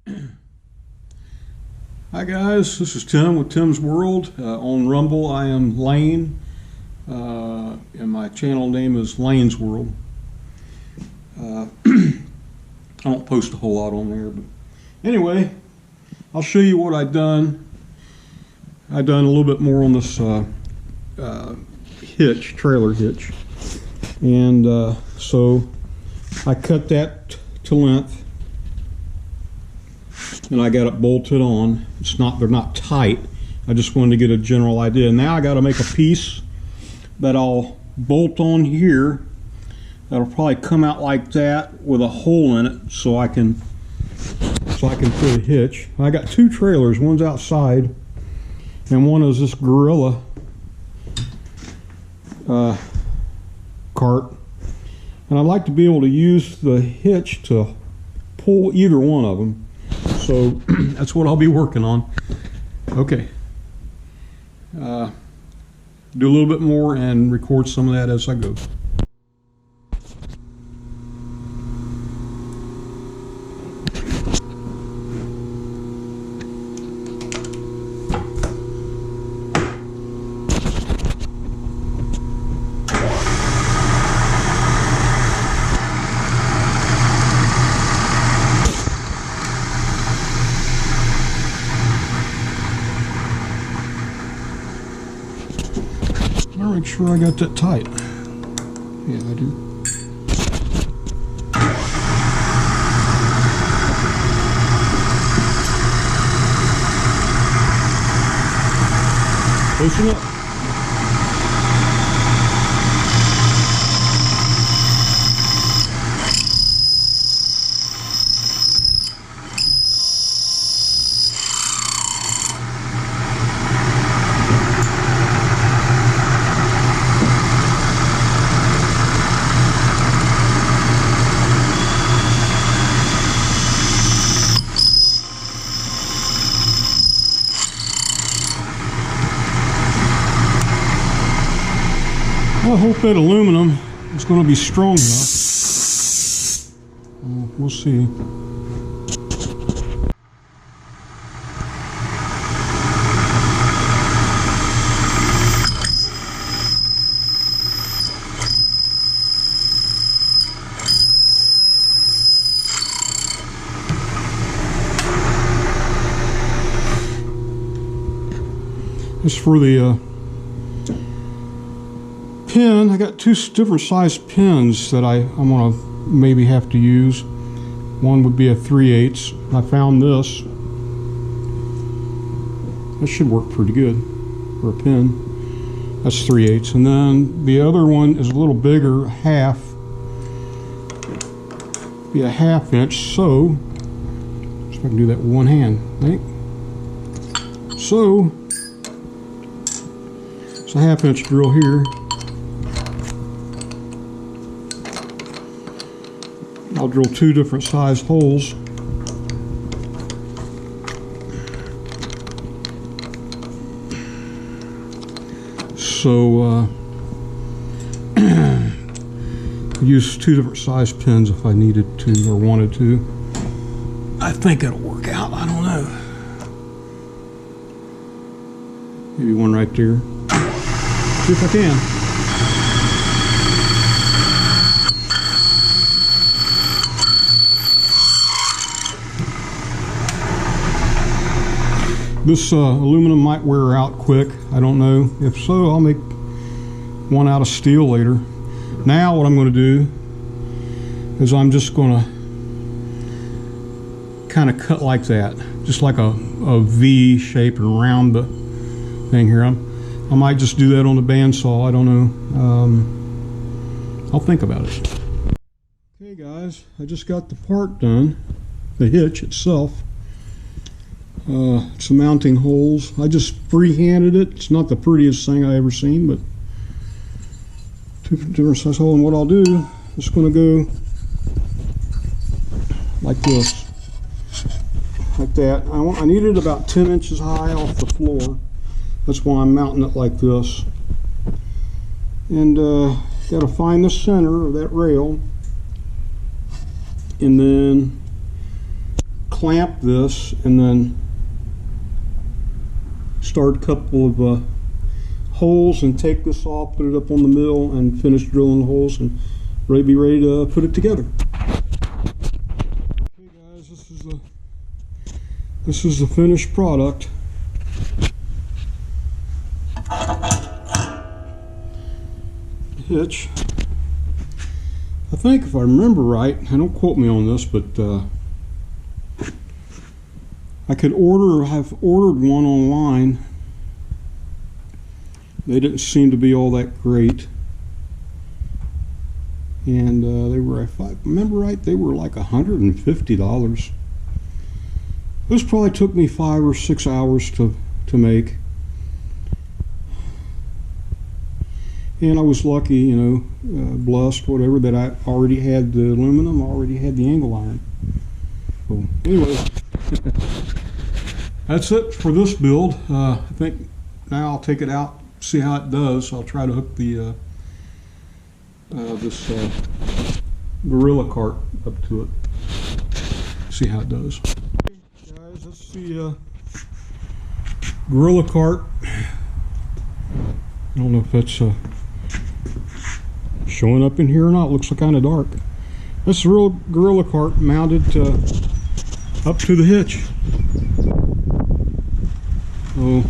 Hi guys, this is Tim with Tim's World. On Rumble I am Lane, and my channel name is Lane's World. I don't post a whole lot on there, but anyway, I'll show you what I've done. I've done a little bit more on this hitch, trailer hitch, and so I cut that to length. And I got it bolted on. They're not tight. I just wanted to get a general idea. Now I got to make a piece that I'll bolt on here. That'll probably come out like that with a hole in it, so I can put a hitch. I got two trailers. One's outside, and one is this Gorilla cart. And I'd like to be able to use the hitch to pull either one of them. So that's what I'll be working on. Okay. Do a little bit more and record some of that as I go. I'll make sure I got that tight. Yeah, I do. Close enough. I hope that aluminum is going to be strong enough. We'll see. This is for the pin. I got two different size pins that I'm gonna maybe have to use. One would be a 3/8. I found this. That should work pretty good for a pin. That's 3/8. And then the other one is a little bigger, half. Be a 1/2 inch. So if I can do that with one hand, right? So it's a 1/2 inch drill here. I'll drill two different size holes. So use two different size pins if I needed to or wanted to. I think it'll work out. I don't know. Maybe one right there. See if I can. This aluminum might wear out quick. I don't know. If so, I'll make one out of steel later. Now what I'm going to do is I'm just going to kind of cut like that. Just like a V shape and round the thing here. I might just do that on the bandsaw. I don't know. I'll think about it. Okay guys, I just got the part done. The hitch itself. Some mounting holes. I just free-handed it. It's not the prettiest thing I ever seen, but two different size holes. And what I'll do is going to go like this, like that. I need it about 10 inches high off the floor. That's why I'm mounting it like this. And got to find the center of that rail, and then clamp this and then start a couple of holes and take this off, put it up on the mill, and finish drilling the holes and be ready to put it together. Okay guys, this is the finished product. Hitch. I think if I remember right, and don't quote me on this, but I could have ordered one online. They didn't seem to be all that great, and they were, if I remember right, they were like $150. This probably took me 5 or 6 hours to make, and I was lucky, you know, blessed, whatever, that I already had the aluminum, already had the angle iron. So anyway, that's it for this build. I think now I'll take it out, see how it does. I'll try to hook the this gorilla cart up to it, see how it does. Okay, guys, that's the gorilla cart. I don't know if that's showing up in here or not. It looks kind of dark. That's the real gorilla cart mounted up to the hitch. Oh.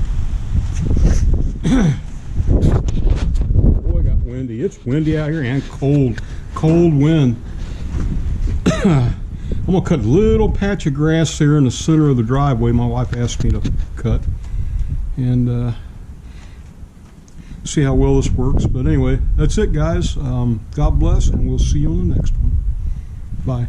Boy, it got windy. It's windy out here and cold wind. I'm gonna cut a little patch of grass there in the center of the driveway my wife asked me to cut, and see how well this works. But anyway, that's it guys. God bless, and we'll see you on the next one. Bye.